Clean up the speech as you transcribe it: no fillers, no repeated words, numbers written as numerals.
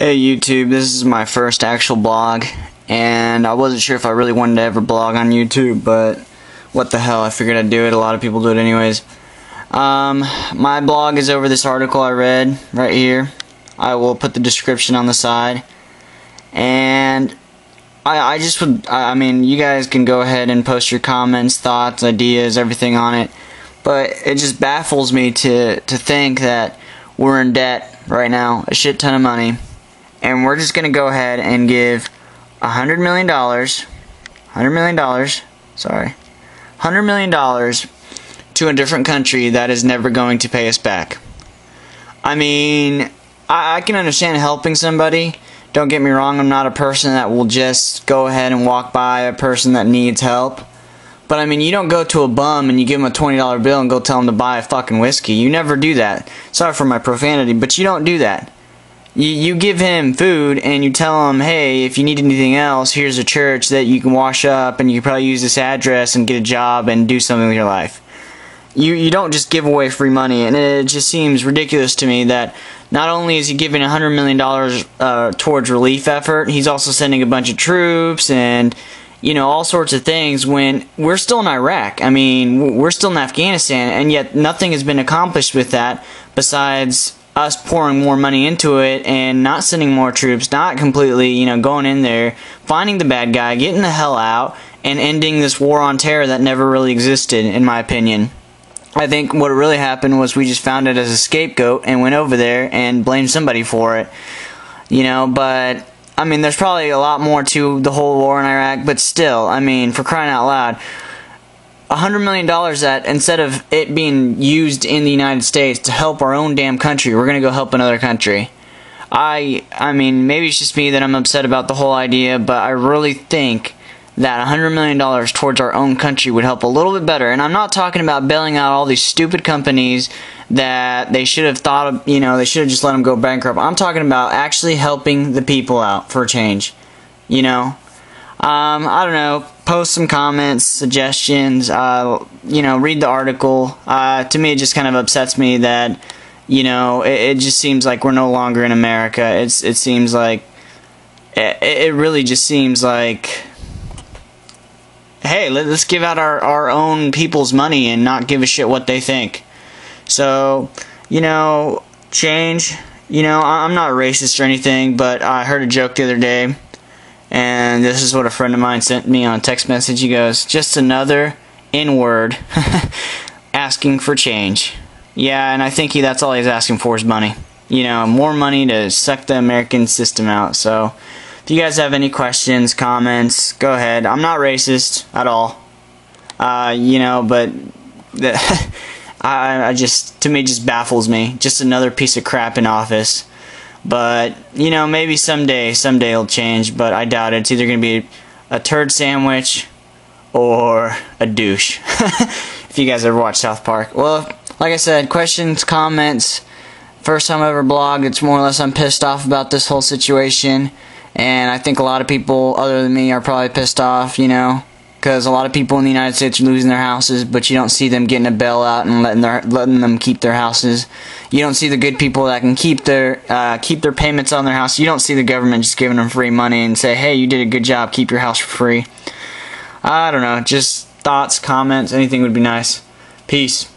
Hey YouTube, this is my first actual blog, and I wasn't sure if I really wanted to ever blog on YouTube, but what the hell, I figured I'd do it. A lot of people do it anyways. My blog is over this article I read right here. I will put the description on the side, and I mean, you guys can go ahead and post your comments, thoughts, ideas, everything on it, but it just baffles me to think that we're in debt right now, a shit ton of money, and we're just going to go ahead and give $100 million to a different country that is never going to pay us back. I mean, I can understand helping somebody. Don't get me wrong, I'm not a person that will just go ahead and walk by a person that needs help. But I mean, you don't go to a bum and you give him a $20 bill and go tell him to buy a fucking whiskey. You never do that. Sorry for my profanity, but you don't do that. You give him food and you tell him, hey, if you need anything else, here's a church that you can wash up and you can probably use this address and get a job and do something with your life. You don't just give away free money, and it just seems ridiculous to me that not only is he giving $100 million towards relief effort, he's also sending a bunch of troops and, you know, all sorts of things when we're still in Iraq. I mean, we're still in Afghanistan, and yet nothing has been accomplished with that besides us pouring more money into it and not sending more troops, not completely, you know, going in there, finding the bad guy, getting the hell out, and ending this war on terror that never really existed, in my opinion. I think what really happened was we just found it as a scapegoat and went over there and blamed somebody for it. You know, but I mean, there's probably a lot more to the whole war in Iraq, but still, I mean, for crying out loud, $100 million that instead of it being used in the United States to help our own damn country, we're going to go help another country. I mean, maybe it's just me that I'm upset about the whole idea, but I really think that $100 million towards our own country would help a little bit better. And I'm not talking about bailing out all these stupid companies that they should have thought of, you know, they should have just let them go bankrupt. I'm talking about actually helping the people out for a change, you know. I don't know, post some comments, suggestions, you know, read the article. To me, it just kind of upsets me that, you know, it just seems like we're no longer in America. It seems like, it really just seems like, hey, let's give out our own people's money and not give a shit what they think. So, you know, change. You know, I'm not racist or anything, but I heard a joke the other day, and this is what a friend of mine sent me on a text message. He goes, just another N-word asking for change. Yeah, and I think that's all he's asking for is money. You know, more money to suck the American system out. So if you guys have any questions, comments, go ahead. I'm not racist at all. You know, but I just, to me, just baffles me. Just another piece of crap in office. But, you know, maybe someday it'll change, but I doubt it. It's either going to be a turd sandwich or a douche. If you guys ever watch South Park. Well, like I said, questions, comments. First time I ever blogged, it's more or less I'm pissed off about this whole situation. And I think a lot of people other than me are probably pissed off, you know, because a lot of people in the United States are losing their houses, but you don't see them getting a bailout and letting them keep their houses. You don't see the good people that can keep their payments on their house. You don't see the government just giving them free money and say, hey, you did a good job, keep your house for free. I don't know, just thoughts, comments, anything would be nice. Peace.